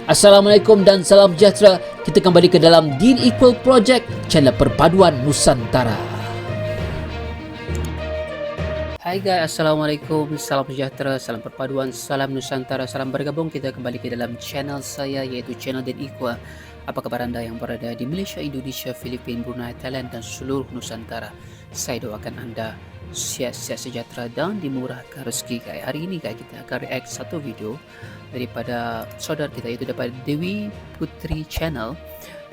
Assalamualaikum dan salam sejahtera. Kita kembali ke dalam Deen Equal Project, channel perpaduan Nusantara. Hai guys, Assalamualaikum, salam sejahtera, salam perpaduan, salam Nusantara, salam bergabung. Kita kembali ke dalam channel saya, yaitu channel Deen Equal. Apa kabar anda yang berada di Malaysia, Indonesia, Filipina, Brunei, Thailand dan seluruh Nusantara? Saya doakan anda sehat-sehat sejahtera dan dimurahkan rezeki guys. Hari ini guys, kita akan react satu video daripada saudara kita, itu daripada Dewi Putri Channel,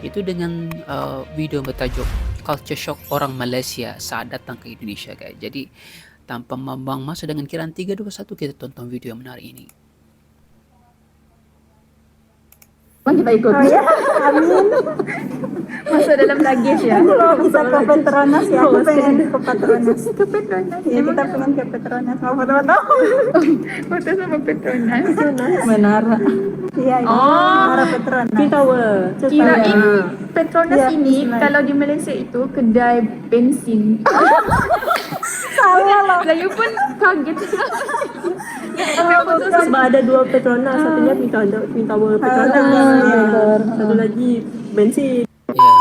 itu dengan video bertajuk Culture Shock Orang Malaysia Saat Datang ke Indonesia guys. Jadi tanpa membuang masa, dengan kiraan 3, 2, 1 kita tonton video yang menarik ini. Kita ikut. Oh ya, amin. Masuk dalam luggage ya. Kalau bisa ke Petronas ya, aku pengen ke Petronas. Ke Petronas. Ya, kita pengen ke Petronas. Mau foto-foto? Foto sama Petronas. Menara. Iya, iya. Oh. Menara Petronas. Tower. Kirain Petronas Ya, ini bismillah. kalau di Malaysia itu kedai bensin. Salah loh. Saya pun kaget. Sebab ada 2 Petronas, satunya Twin Tower Petronas, satu lagi bensin. Ya,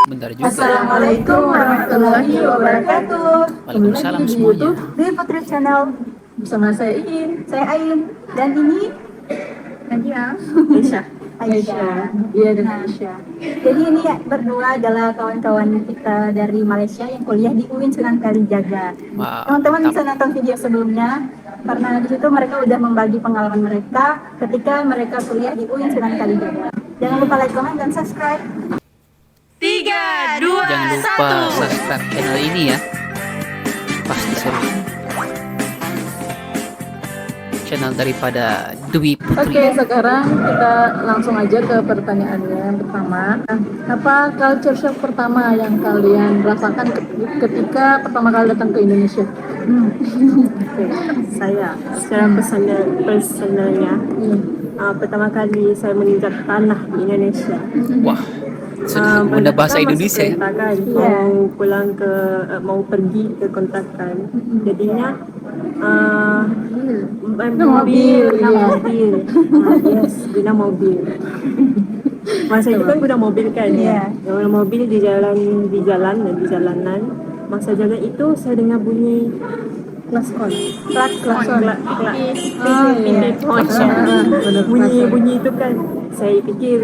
bentar juga. Assalamualaikum warahmatullahi wabarakatuh. Waalaikumsalam semuanya. Di Putri Channel Bersama saya Iin. saya Ain dan ini Nadia. Aisyah. Iya, dan Nah, Aisyah. Jadi ini ya, berdua adalah kawan-kawan kita dari Malaysia yang kuliah di UIN Sunan Kalijaga. Wah, Teman-teman mantap. bisa nonton video sebelumnya karena di situ mereka udah membagi pengalaman mereka ketika mereka kuliah di UIN Sunan Kalijaga. Jangan lupa like, comment, dan subscribe. 3, 2, Jangan lupa subscribe channel ini ya. Pasti seru. Channel daripada Dewi Putri. Oke, sekarang kita langsung aja ke pertanyaannya yang pertama. Apa culture shock pertama yang kalian rasakan ketika pertama kali datang ke Indonesia? Saya secara personalnya pertama kali saya menginjak tanah di Indonesia. Wah, sudah benda bahasa Kan masuk Indonesia ya. kereta kan, mau pulang ke mau pergi ke kontrakan, jadinya mobil. Yes, guna mobil. Masa itu kan guna mobil kan ya. Guna mobil di jalanan. Masa jalan itu saya dengar bunyi klakson. Bunyi itu kan. Saya pikir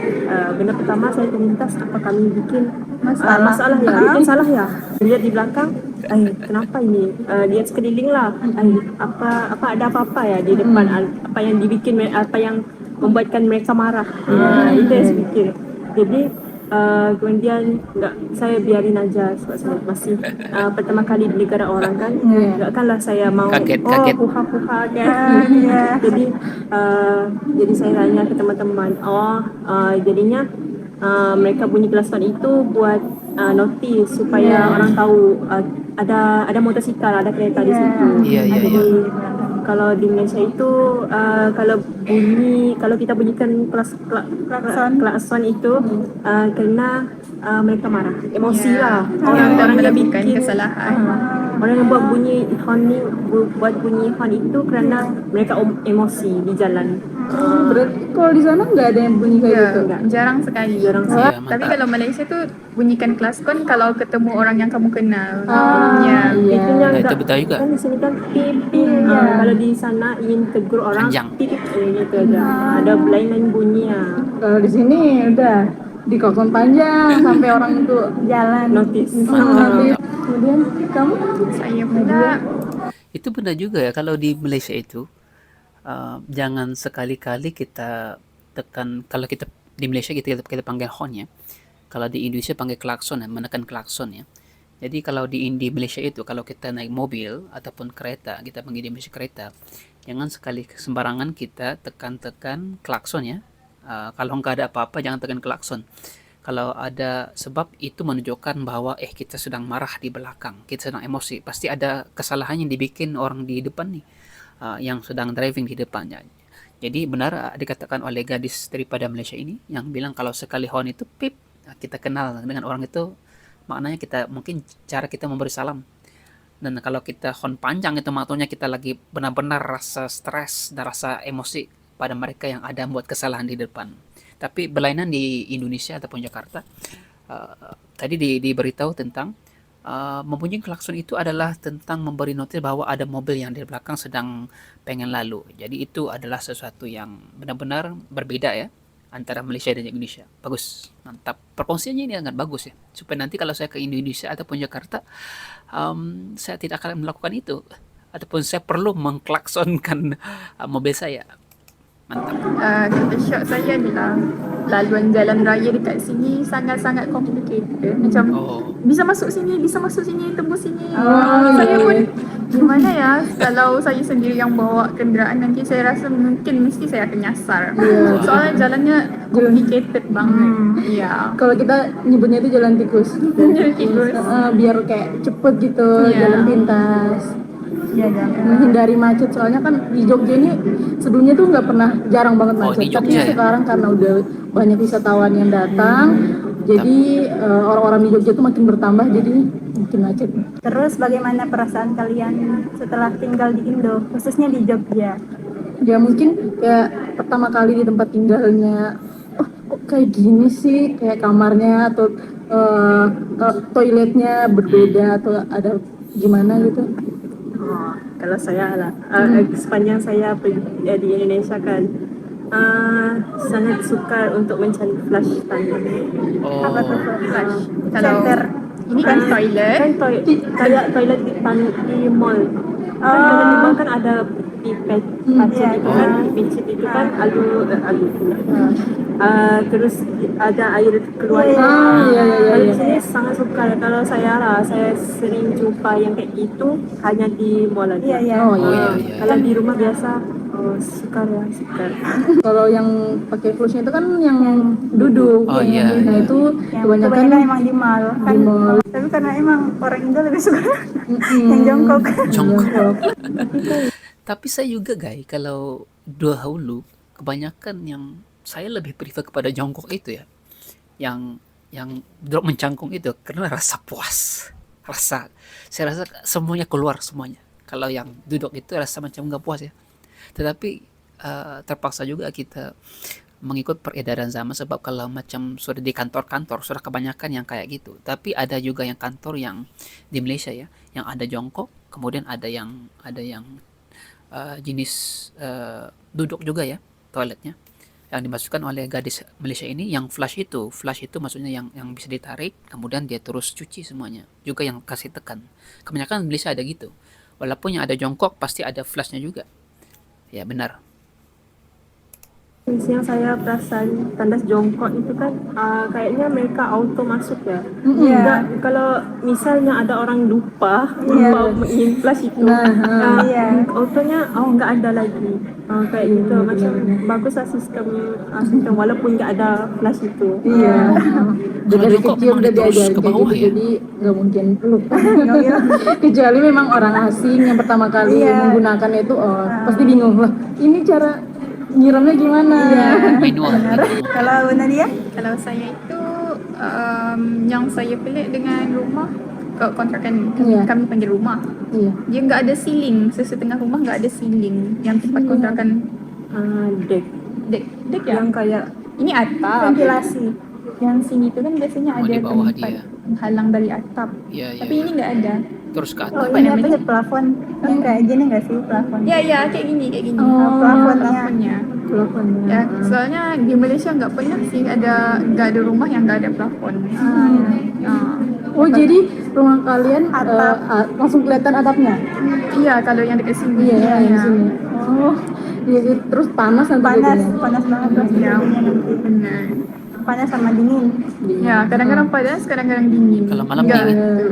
benda pertama saya terlintas, apa kami bikin masalah ya, bikin salah ya. Lihat di belakang, kenapa ini? Lihat sekeliling lah, apa ada apa-apa ya di depan, apa yang dibikin, apa yang membuatkan mereka marah. Itu yang saya pikir. Jadi kemudian saya biarin aja, sebab saya masih pertama kali di negara orang kan, takkanlah saya mau Kaget. puha-puha kan. Jadi saya tanya ke teman-teman, jadinya mereka bunyi klakson itu buat notice supaya orang tahu ada motosikal, ada kereta di situ. Iya. Jadi kalau di Malaysia itu kalau kita bunyikan klakson itu kerana mereka marah, emosi lah. Orang yang bikin kesalahan. Orang yang buat bunyi horn itu kerana mereka emosi di jalan. Berarti kalau di sana nggak ada yang bunyi kayak gitu? Enggak. Jarang sekali. Iya, Tapi mantap. kalau Malaysia tuh bunyikan klakson kalau ketemu orang yang kamu kenal. Itunya Itu enggak. betul juga. Kan di sini kan pipi. Kalau di sana ingin tegur orang Panjang. pip gitu aja. Ada lain bunyi ya. Kalau di sini udah di klakson panjang sampai orang itu Jalan. Notice. Mantap. Kemudian kamu? Saya pula. Itu benar juga ya, kalau di Malaysia itu jangan sekali-kali kita tekan. Kalau kita di Malaysia kita panggil horn ya. Kalau di Indonesia panggil klakson ya, menekan klakson ya. Jadi kalau di Malaysia itu, kalau kita naik mobil ataupun kereta, kita panggil di Malaysia kereta, jangan sekali sembarangan kita tekan-tekan klakson ya. Kalau nggak ada apa-apa jangan tekan klakson. Kalau ada, sebab itu menunjukkan bahwa kita sedang marah di belakang, kita sedang emosi. Pasti ada kesalahan yang dibikin orang di depan nih, yang sedang driving di depannya. Jadi benar dikatakan oleh gadis daripada Malaysia ini yang bilang kalau sekali horn itu pip, kita kenal dengan orang itu, maknanya kita mungkin cara kita memberi salam. Dan kalau kita horn panjang itu maknanya kita lagi benar-benar rasa stres dan rasa emosi pada mereka yang ada membuat kesalahan di depan. Tapi berlainan di Indonesia ataupun Jakarta, tadi diberitahu tentang membunyikan klakson itu adalah tentang memberi notis bahwa ada mobil yang di belakang sedang pengen lalu. Jadi itu adalah sesuatu yang benar-benar berbeda ya antara Malaysia dan Indonesia. Bagus, mantap. Perkongsiannya ini sangat bagus ya. Supaya nanti kalau saya ke Indonesia ataupun Jakarta, saya tidak akan melakukan itu. Ataupun saya perlu mengklaksonkan mobil saya. Mantap. Kata syok saya adalah laluan jalan raya dekat sini sangat-sangat complicated. Macam bisa masuk sini, tembus sini. Saya pun gimana ya, kalau saya sendiri yang bawa kenderaan nanti saya rasa mungkin mesti saya akan nyasar. Soalnya jalannya complicated banget. Iya. Kalau kita nyebutnya itu jalan tikus. Tikus. Biar kayak cepet gitu, Iya. jalan pintas. Iya, dah. Menghindari macet, soalnya kan di Jogja ini sebelumnya tuh nggak pernah, jarang banget Oh, macet, di tapi Jogja ya? sekarang karena udah banyak wisatawan yang datang, jadi orang-orang di Jogja tuh makin bertambah, jadi makin macet. Terus bagaimana perasaan kalian setelah tinggal di Indo, khususnya di Jogja? Ya mungkin kayak pertama kali di tempat tinggalnya, oh kok kayak gini sih, kayak kamarnya atau toiletnya berbeda atau ada gimana gitu. Kalau saya lah, sepanjang saya pergi di Indonesia kan, sangat suka untuk mencari flush tangan. Apa tuh flash? Kalau Center. ini kan toilet. Kan kayak toilet di mall. Kan kalau di mall kan ada pipet, pacet itu kan, pincit itu kan alu pula. Terus ada air keluar. Kalau di sini sangat suka. Kalau saya lah, saya sering jumpa yang kayak gitu hanya di mall aja. Iya, iya. Oh iya. Kalau di rumah biasa, suka. Kalau yang pakai flushnya itu kan yang duduk. Oh, iya, Nah iya. itu Yang kebanyakan emang di mall kan. di mall. Tapi karena emang orang Indo lebih suka yang jongkok. Jongkok. Tapi saya juga kalau dahulu kebanyakan yang saya lebih prefer kepada jongkok itu ya. Yang drop mencangkung itu karena rasa puas. Saya rasa semuanya keluar semuanya. Kalau yang duduk itu rasa macam nggak puas ya. Tetapi terpaksa juga kita mengikut peredaran zaman, sebab kalau macam sudah di kantor-kantor sudah kebanyakan yang kayak gitu. Tapi ada juga yang kantor yang di Malaysia ya, yang ada jongkok, kemudian ada yang jenis duduk juga ya toiletnya, yang dimasukkan oleh gadis Malaysia ini. Yang flush itu maksudnya yang bisa ditarik kemudian dia terus cuci semuanya, juga yang kasih tekan. Kebanyakan Malaysia ada gitu, walaupun yang ada jongkok pasti ada flushnya juga ya. Benar. Yang saya perasan tandas jongkok itu kan kayaknya mereka auto masuk ya. Iya. Enggak, kalau misalnya ada orang lupa flash itu, Iya. autonya nggak ada lagi. Kayak gitu macam bagus lah sistem walaupun nggak ada flash itu. Iya. Kalau Dari jongkok kecil memang udah diterus diajarin ke kayak bawah gitu, ya? jadi nggak mungkin lupa. Kecuali memang orang asing yang pertama kali Iya. menggunakan itu, pasti bingung lah. Ini cara nyiramnya gimana? Manual. Kalau Nadia? Kalau saya itu yang saya pelik dengan rumah kontrakan Iya. kami panggil rumah. Iya. Dia nggak ada ceiling, sesetengah rumah nggak ada ceiling. Yang tempat kontrakan Deck dek ya. yang kayak Ini atap. Ventilasi. Yang sini tuh kan biasanya Oh, ada di bawah tempat dia. halang dari atap. Iya, iya. Tapi ini nggak ada. Terus ke atas. Oh, Apa ini apa namanya? sih plafon? Yang kayak gini nggak sih plafon? Ya kayak gini. Plafonnya. Plafon. Ya, soalnya di Malaysia nggak pernah sih nggak ada rumah yang nggak ada plafon. Ya. Oh jadi rumah kalian Atap. langsung kelihatan atapnya? Iya, kalau yang dekat sini. Iya, di sini. Oh, iya, iya. Terus panas nanti Panas jadinya? banget pasti Ya, jadinya nanti. benar. Panas sama dingin. Ya, kadang-kadang panas, kadang-kadang dingin. Kalau malam Nggak dingin. gitu.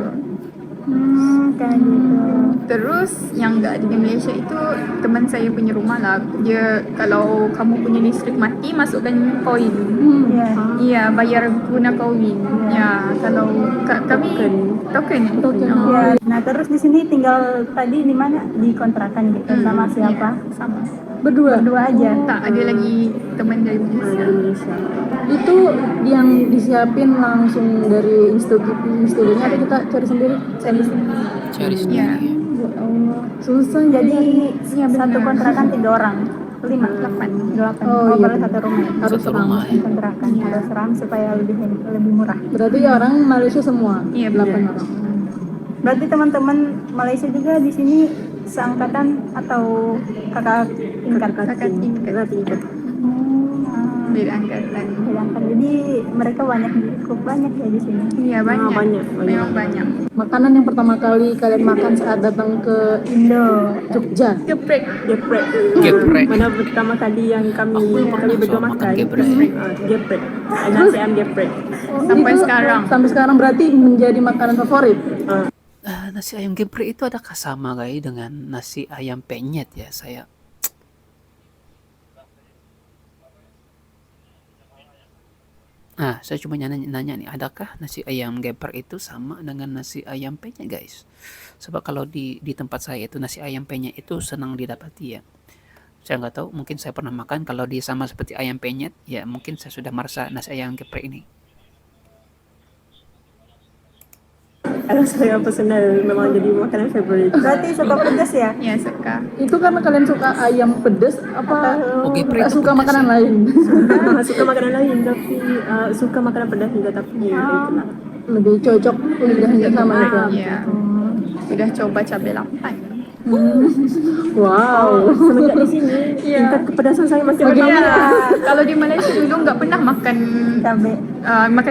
Kayak gitu. Terus yang nggak ada di Malaysia itu teman saya punya rumah lah. Dia kalau kamu punya listrik mati masukkan koin. Iya. Iya, bayar guna koin. Ya, kalau kami token. Oh. Ya, nah terus di sini tinggal tadi di mana? Di kontrakan gitu sama siapa? Iya, sama. Berdua? Berdua aja. Tak ada lagi teman dari Malaysia. Itu yang disiapin langsung dari institusinya atau kita cari sendiri? Cari sendiri. Cari sendiri. Iya. Ya. Ya Allah, susah Jadi Iya, satu benar. kontrakan 3 orang. 5, 8. Oh, iya, Baru satu rumah. Harus Satu ramah. rumah ya. Kontrakan harus ram supaya lebih murah. Berarti orang Malaysia semua? Iya, 8 benar. orang. Berarti teman-teman Malaysia juga di sini seangkatan atau kakak tingkat? Kakak tingkat. Beda angkatan. Sedangkan jadi mereka cukup banyak ya di sini. Iya, banyak. banyak. Memang banyak. Makanan yang pertama kali kalian makan saat datang ke Indo. Jogja? Geprek. Geprek. Geprek. Mana pertama kali yang kami berdua makan makan? geprek. Geprek. Nasi ayam geprek. Sampai Itu sekarang. Sampai sekarang berarti menjadi makanan favorit? Nasi ayam geprek itu adakah sama kayak dengan nasi ayam penyet ya? Saya cuma nanya nih, adakah nasi ayam geprek itu sama dengan nasi ayam penyet, guys? Sebab kalau di tempat saya itu nasi ayam penyet itu senang didapati ya. Saya nggak tahu, mungkin saya pernah makan, kalau dia sama seperti ayam penyet, ya mungkin saya sudah merasa nasi ayam geprek ini. Kalau saya personal memang jadi makanan favorit. Berarti suka pedas ya? Ya, suka. Itu karena kalian suka ayam pedas apa Oh, geprek nggak itu suka pedas makanan ya? lain? Suka makanan lain tapi suka makanan pedas juga tapi itulah. Lebih cocok lidahnya sama itu. Iya. Sudah coba cabai 8. Wow. Semenjak di sini tingkat kepedasan saya makin bertambah. Iya. Kalau di Malaysia dulu nggak pernah makan Cabai.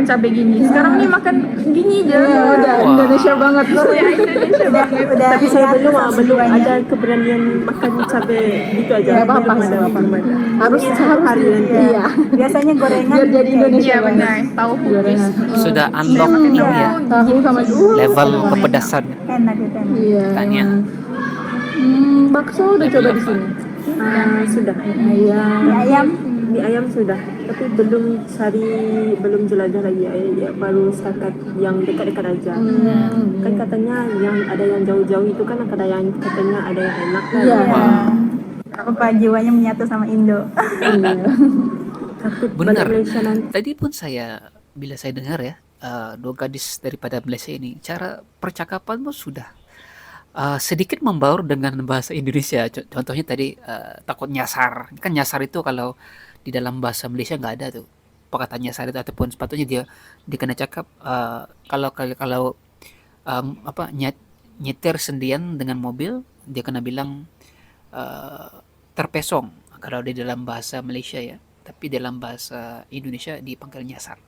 cabai gini. Sekarang nih makan gini aja. Udah Wah. Indonesia banget. Ya, Indonesia banget. Udah Tapi saya lihat belum sama belum jiwanya. ada keberanian makan cabai gitu aja. Ya, apa-apa, Belum ada, apa-apa. belum ada. Harus hari nanti. Iya. Biasanya gorengan Biar jadi Indonesia Iya, banget. benar. Tahu Gorengan. Sudah unlock makan ini tahu. ya, Tahu sama level kepedasan. enak itu enak. Iya. Tanya. Bakso udah coba di sini. Sudah. Ayam. Mie ayam Mie ayam sudah, tapi belum jelajah lagi ya, baru setakat yang dekat-dekat aja. Kan katanya yang ada yang jauh-jauh itu kan katanya ada yang enak kan. Iya. apa jiwanya menyatu sama Indo. Takut Benar. balik Malaysia nanti. Tadi pun bila saya dengar ya, dua gadis daripada Malaysia ini, cara percakapanmu sudah sedikit membaur dengan bahasa Indonesia. Contohnya tadi takut nyasar. Kan nyasar itu kalau di dalam bahasa Malaysia nggak ada tuh perkataan nyasar itu, ataupun sepatutnya dia kena cakap kalau nyetir sendirian dengan mobil, dia kena bilang terpesong kalau di dalam bahasa Malaysia ya. Tapi dalam bahasa Indonesia dipanggil nyasar.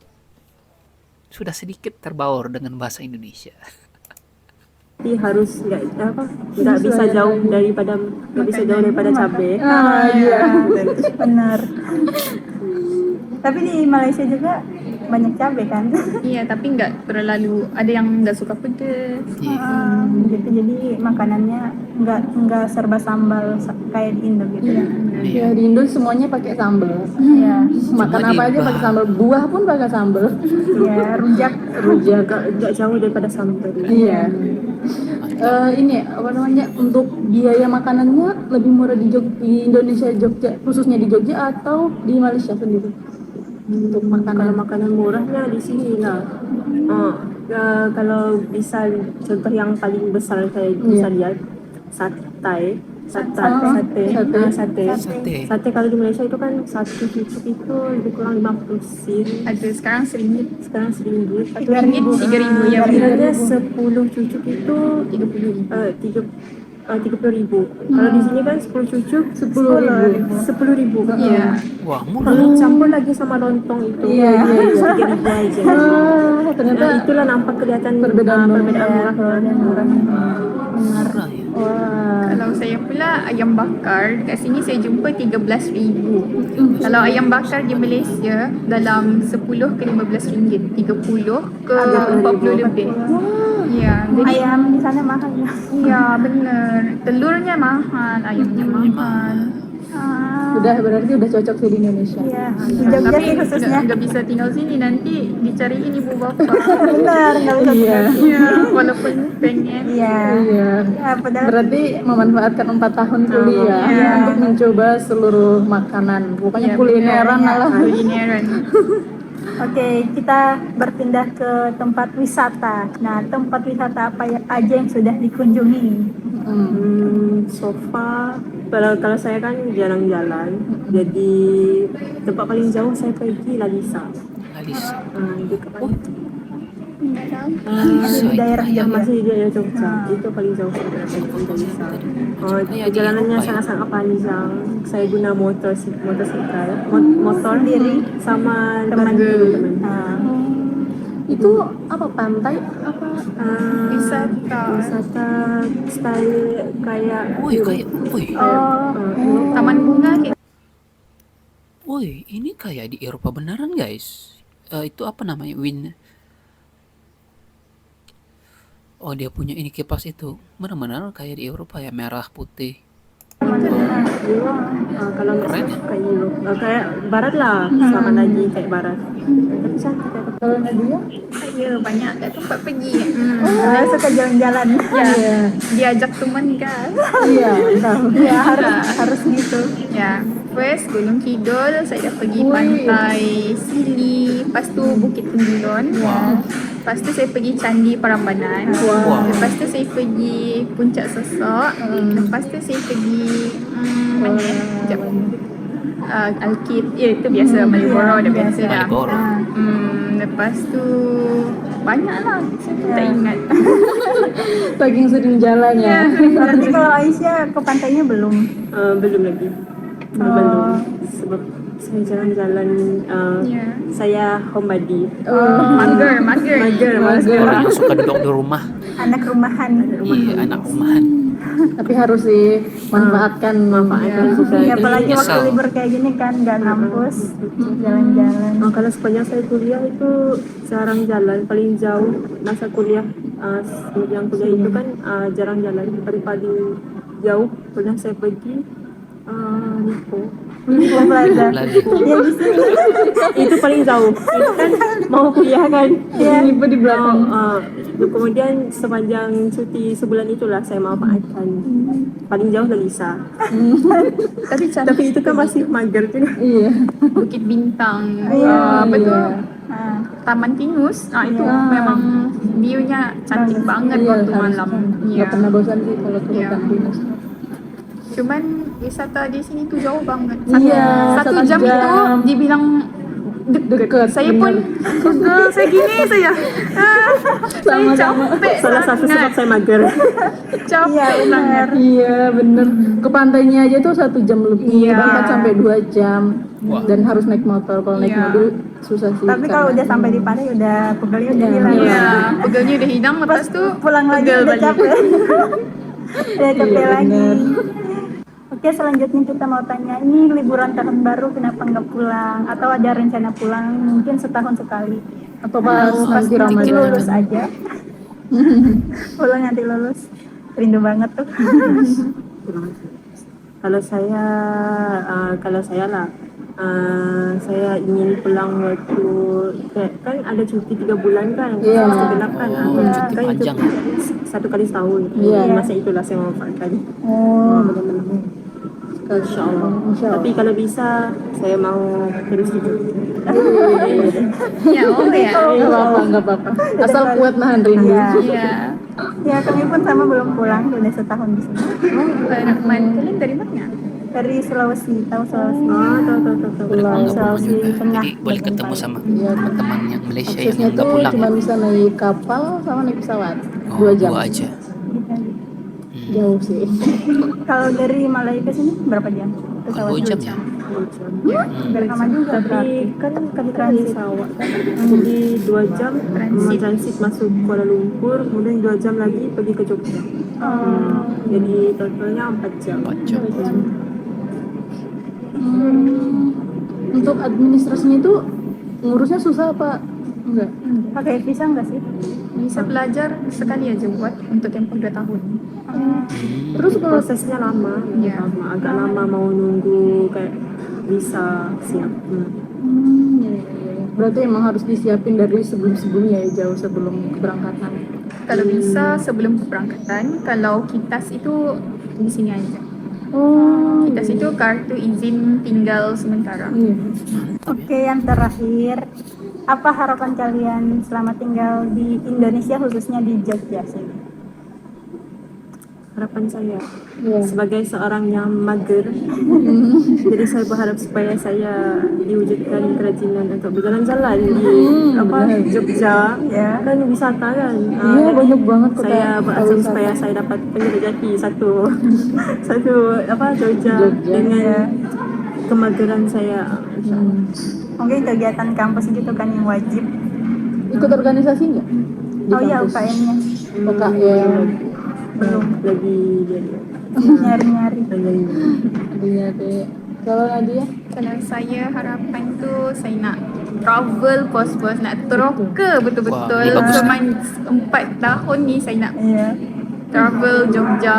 Sudah sedikit terbaur dengan bahasa Indonesia. Tapi harus nggak bisa jauh daripada cabai. Iya. Benar. Tapi di Malaysia juga banyak cabai kan. Iya, tapi nggak terlalu, ada yang nggak suka pedas. Gitu, jadi makanannya nggak serba sambal kayak di Indo gitu ya. Ya di Indo semuanya pakai sambal. Iya. Makan Semua apa aja dibah. pakai sambal. Buah pun pakai sambal. Iya, rujak. Nggak jauh daripada sambal. Iya. Ini apa namanya, untuk biaya makanannya lebih murah di Indonesia, Jogja, khususnya di Jogja atau di Malaysia sendiri untuk Kalau makanan? makanan murahnya di sini lah. Kalau bisa contoh yang paling besar saya bisa lihat sate. Sate kalau di Malaysia itu kan satu cucuk itu lebih kurang 50 sen. Ada sekarang RM1. Sekarang RM1. RM1 RM3 ya. Kira-kira 10 cucuk itu 30.000. Kalau di sini kan 10 cucuk 10.000. Iya. Wah, murah. Kalau campur lagi sama lontong itu Iya. 3.000 aja. Ternyata Nah, itulah nampak kelihatan perbedaan murah. Murah ya. Kalau saya pula ayam bakar, kat sini saya jumpa 13,000. Kalau ayam bakar di Malaysia dalam 10 ke 15 ringgit, 30 ke 40 lebih. Ya, jadi Ayam di sana mahal ya. iya benar. Telurnya mahal, ayamnya mahal. berarti udah cocok sih di Indonesia. Iya. Di Jogja Tapi sih khususnya. nggak bisa tinggal sini, nanti dicariin ibu bapak. Benar, nggak bisa. Iya. Ya, walaupun pengen. Iya. Iya. Ya, padahal Berarti memanfaatkan 4 tahun kuliah Iya. untuk mencoba seluruh makanan. Pokoknya Iya, kulineran benar. lah. Kulineran. Oke, kita berpindah ke tempat wisata. Nah, tempat wisata apa aja yang sudah dikunjungi? So far kalau saya kan jarang jalan, jadi tempat paling jauh saya pergi Lalisa. Lalisa. Itu ke Oh, Di daerah yang Jogja. masih di daerah Jogja. Itu paling jauh saya pernah pergi Lalisa. Kayak di Perjalanannya Eropa ya? sangat-sangat panjang. Saya guna motorsikal, motor sendiri sama teman-teman. Itu apa, pantai apa? Wisata style kayak Woi, kayak, woi, Taman bunga kayak woi, ini kayak di Eropa beneran guys. Itu apa namanya? Oh, dia punya ini kipas itu. Benar-benar kayak di Eropa ya, merah putih. kalau nggak Keren salah ya? kayak Europe. Kayak barat lah, sama lagi kayak barat. Tapi cantik ya. Kalau Nadia? ya banyak kat tempat pergi. Suka jalan-jalan. Ya, diajak teman kan. Iya, tahu. Ya harus gitu. Ya, first Gunung Kidul, saya dah pergi pantai Sili, lepas tu Bukit Tengilon. Lepas tu saya pergi Candi Prambanan. Wow. Lepas tu saya pergi Puncak Sesok. Lepas tu saya pergi mana ya? Sekejap. Alkit, ya itu biasa, Maliboro dah biasa dah. Maliboro. Lepas tu banyak lah, saya tak ingat. Saking sering jalan ya. Berarti kalau Aisyah ke pantainya belum? Belum lagi. Belum. Sebab saya jalan-jalan. Ya. Saya homebody. Mager. Orang yang suka duduk di rumah. Anak rumahan. Iya, anak rumahan. Tapi harus sih manfaatkan juga. Ya, apalagi waktu Nyesel. libur kayak gini kan nggak ngampus, jalan-jalan. Kalau sepanjang saya kuliah itu jarang jalan. Paling jauh masa kuliah, sepanjang kuliah itu kan jarang jalan. Paling jauh pernah saya pergi Lipo. Lipo Plaza. Lagi. Ya di sini. Itu paling jauh. Itu kan mau kuliah kan. Lipo di belakang. Kemudian sepanjang cuti sebulan itulah saya manfaatkan. Paling jauh Lalisa. Tapi itu kan masih mager juga. Iya. Bukit Bintang, Iya. apa tu? Taman Tinus. Itu memang view-nya cantik banget waktu malam. Nggak pernah bosan sih kalau ke Iya. hutan pinus. Cuman wisata di sini tuh jauh banget. Iya, Satu 1 jam itu jam. dibilang deket. Saya bener. pun pegel, saya gini saya. Saya capek Salah satu sebab sangat. saya mager. Capek sangat. Iya bener. Ke pantainya aja tuh 1 jam lebih, Iya. bahkan sampai 2 jam. Wah. Dan harus naik motor. Kalau naik Iya. mobil susah sih. Tapi kalau karena- udah sampai di pantai udah pegelnya udah hilang. Iya, pegelnya udah hilang, lepas tu Pulang lagi pegel udah balik. capek. Udah capek Iya, lagi. bener. Oke, selanjutnya kita mau tanya, ini liburan tahun baru kenapa nggak pulang? Atau ada rencana pulang mungkin setahun sekali? Atau pas Pas nanti nanti Ramadan. lulus aja. Pulang nanti lulus. Rindu banget tuh. Kalau saya lah, saya ingin pulang waktu kan ada cuti 3 bulan kan, Iya. masa genap kan, Oh, cuti kan itu panjang. 1 kali setahun. Iya. Masa itulah saya manfaatkan. Oh, Insya Allah. Insya Allah. Tapi kalau bisa saya mau terus hidup. Ya, oh ya. Nggak apa-apa. Asal kuat nahan rindu. Iya. Iya. Ya, kami pun sama belum pulang, udah setahun di sini. Rahman, kalian dari mana? Dari Sulawesi, tahu Sulawesi? Tahu. Udah mau nggak pulang Sulawesi juga. Tengah. Jadi boleh ketemu sama Iya. teman-teman yang Malaysia yang Aksesnya nggak tuh pulang. cuma Ya? bisa naik kapal sama naik pesawat. Oh, 2 jam. 2 aja. Jauh sih. Kalau dari Malaya ke sini berapa jam? Oh, 2 jam ya. Biar sama juga Tapi berarti. kan kami dari Sarawak, jadi 2 jam transit masuk Kuala Lumpur, kemudian 2 jam lagi pergi ke Jogja. Jadi totalnya 4 jam. 4 jam. Untuk administrasinya itu ngurusnya susah apa enggak? Pakai visa enggak sih? Bisa belajar sekali aja buat untuk tempoh 2 tahun. Terus kalau Prosesnya lama, Iya. agak lama mau nunggu kayak bisa siap. berarti emang harus disiapin dari sebelum-sebelumnya ya, jauh sebelum keberangkatan. Kalau bisa sebelum keberangkatan, kalau KITAS itu di sini aja. Oh, KITAS itu kartu izin tinggal sementara. iya. Oke, yang terakhir, apa harapan kalian selama tinggal di Indonesia khususnya di Jogja sini? harapan saya Iya. sebagai seorang yang mager, jadi saya berharap supaya saya diwujudkan kerajinan untuk berjalan-jalan di Jogja, kan wisata kan. Iya, Jadi banyak banget kota saya berasa wisata. supaya saya dapat menjajaki satu Jogja, dengan kemageran saya. Mungkin kegiatan kampus gitu kan yang wajib. Ikut organisasi nggak? Di Oh iya, kampus? UKM-nya UKM. Belum lagi jadi nyari-nyari. Iya deh. Kalau Nadia? Kalau saya harapan tu saya nak travel bos-bos, nak teroka betul-betul. Wah, ini bagus. Selama 4 tahun ni saya nak Iya. travel Jogja.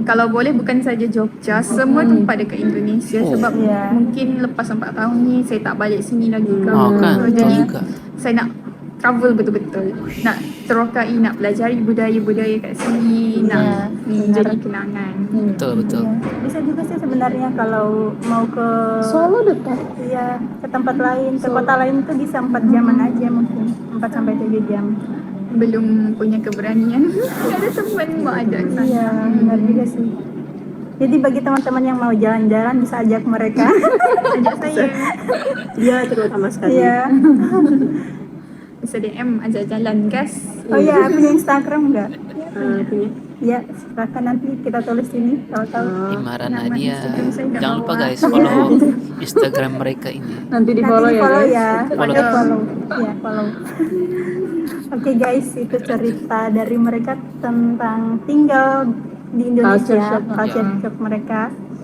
Kalau boleh bukan saja Jogja, semua tempat dekat Indonesia. Oh. Sebab Ya. mungkin lepas 4 tahun ni saya tak balik sini lagi ke. Oh kan, betul Jadi juga. saya nak travel betul-betul. Nak terokai, nak pelajari budaya-budaya kat sini, nak jadi kenangan. Betul. Bisa juga sih sebenarnya kalau mau ke Solo dekat. iya, ke tempat lain, ke kota lain tuh bisa 4 jaman aja mungkin. 4 sampai 7 jam. Belum punya keberanian. Tak ada teman mau ajak sana. Iya, benar juga sih. Jadi bagi teman-teman yang mau jalan-jalan bisa ajak mereka. Ajak saya. dia terutama sekali. Iya. Bisa DM ajak jalan guys. Oh iya, punya Instagram enggak? Punya. Ya, silakan nanti kita tulis sini kalau tahu. Imara Nama Nadia. Instagram saya kat Jangan lupa bawah. guys follow Instagram mereka ini. Nanti di Nanti follow di ya follow guys. ya. Follow. Follow. Ya, follow. Oke guys, itu cerita dari mereka tentang tinggal di Culture Indonesia, shock. culture shock mereka.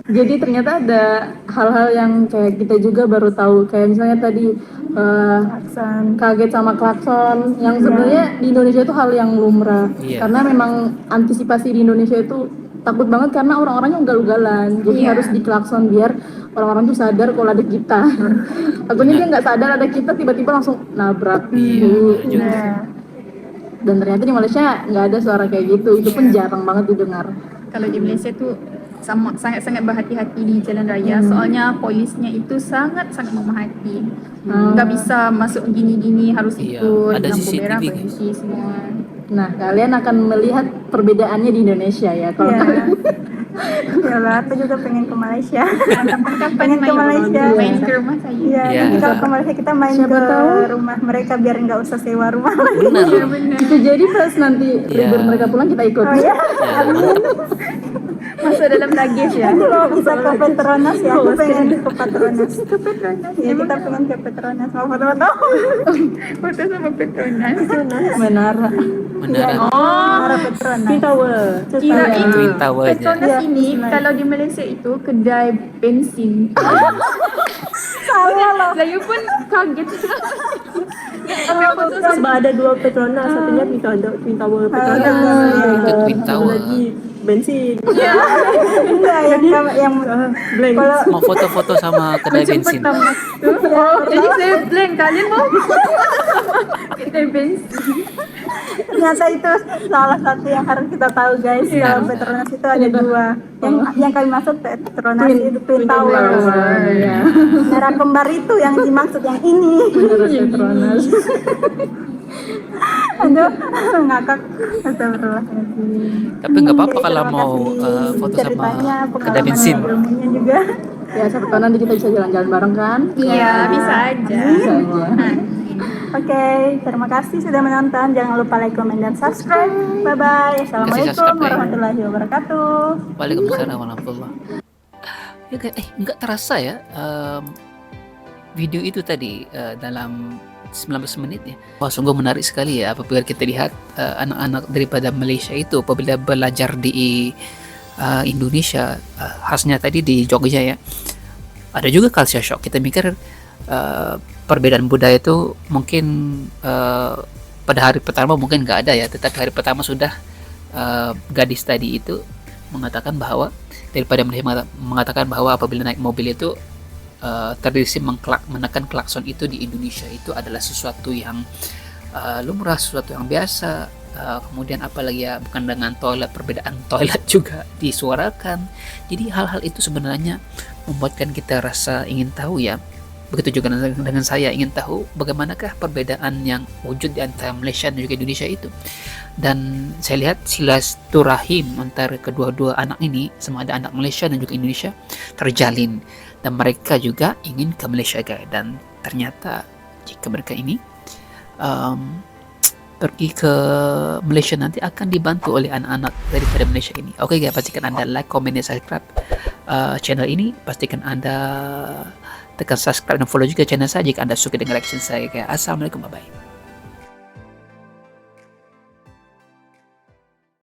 Jadi ternyata ada hal-hal yang kayak kita juga baru tahu. Kayak misalnya tadi Aksen. kaget sama klakson yang sebenarnya di Indonesia itu hal yang lumrah. Iya. Karena memang antisipasi di Indonesia itu takut banget karena orang-orangnya ugal-ugalan. Jadi Iya. harus diklakson biar orang-orang tuh sadar kalau ada kita. Takutnya dia nggak sadar ada kita tiba-tiba langsung nabrak. Iya, juga. Nah, Dan ternyata di Malaysia nggak ada suara kayak gitu. Itu pun jarang banget didengar. Kalau di Malaysia tu sangat-sangat berhati-hati di jalan raya. Soalnya polisnya itu sangat-sangat memahati. Tak bisa masuk gini-gini, harus Iya, ikut ada lampu CCTV, merah guys. berhenti semua. Nah, kalian akan melihat perbedaannya di Indonesia ya. Kalau ya. kalian Yalah, aku juga pengen ke Malaysia. Kapan Pengen ke Malaysia. main ke rumah saya. Iya, Iya. nanti kalau ke Malaysia kita main Siapa ke tahu. rumah mereka biar nggak usah sewa rumah lagi. Benar. bisa jadi pas nanti libur mereka pulang kita ikut. Oh ya, Masuk dalam luggage ya. nanti mau bisa ke Petronas ya. Aku pengen ke Petronas. Ke Petronas. Ya, kita pengen ke Petronas. Mau foto-foto? Foto sama Petronas. Menara. Menara Arah Petronas. Twin Tower. Kirain Twin Tower aja. Petronas ini kalau di Malaysia itu kedai bensin. Salah loh. Saya pun kaget. Sebab ada 2 Petronas, satunya Twin Tower Petronas. Itu Twin Satu Tower. lagi bensin. Enggak, yang Blank. kalau Mau foto-foto sama kedai Macam bensin. pertama tu. Jadi saya blank. Kalian mau kedai bensin. ternyata itu salah satu yang harus kita tahu guys. Kalau Petronas itu ada 2. Yang kami maksud Petronas itu Twin Tower. Iya. Merah kembar itu yang dimaksud yang ini. Menara Petronas. Aduh, ngakak. Astagfirullahaladzim. Tapi nggak apa-apa Oke, kalau terima mau kasih foto ceritanya, sama kedai pengalaman bensin. dan ilmunya juga. Ya, siapa tahu nanti kita bisa jalan-jalan bareng kan? Iya, bisa aja. Bisa aja. Oke, terima kasih sudah menonton. Jangan lupa like, comment, dan subscribe. Bye-bye. Assalamualaikum subscribe, ya. warahmatullahi wabarakatuh. Waalaikumsalam warahmatullah. Ya kayak nggak terasa ya video itu tadi dalam 19 menit ya. Wah, sungguh menarik sekali ya apabila kita lihat anak-anak daripada Malaysia itu apabila belajar di Indonesia, khasnya tadi di Jogja ya. Ada juga culture shock. Kita mikir perbedaan budaya itu mungkin pada hari pertama mungkin nggak ada ya, tetapi hari pertama sudah gadis tadi itu mengatakan bahwa daripada mereka mengatakan bahwa apabila naik mobil itu tradisi menekan klakson itu di Indonesia itu adalah sesuatu yang lumrah, sesuatu yang biasa. Kemudian apalagi ya bukan dengan toilet, perbedaan toilet juga disuarakan. Jadi hal-hal itu sebenarnya membuatkan kita rasa ingin tahu ya. Begitu juga dengan saya ingin tahu bagaimanakah perbedaan yang wujud di antara Malaysia dan juga Indonesia itu. Dan saya lihat silaturahim antara kedua-dua anak ini, sama ada anak Malaysia dan juga Indonesia, terjalin, dan mereka juga ingin ke Malaysia guys. Dan ternyata jika mereka ini pergi ke Malaysia nanti akan dibantu oleh anak-anak daripada Malaysia ini. Oke guys, pastikan anda like, komen, dan subscribe channel ini. Pastikan anda tekan subscribe dan follow juga channel saya jika anda suka dengan reaction saya guys. Assalamualaikum, bye bye.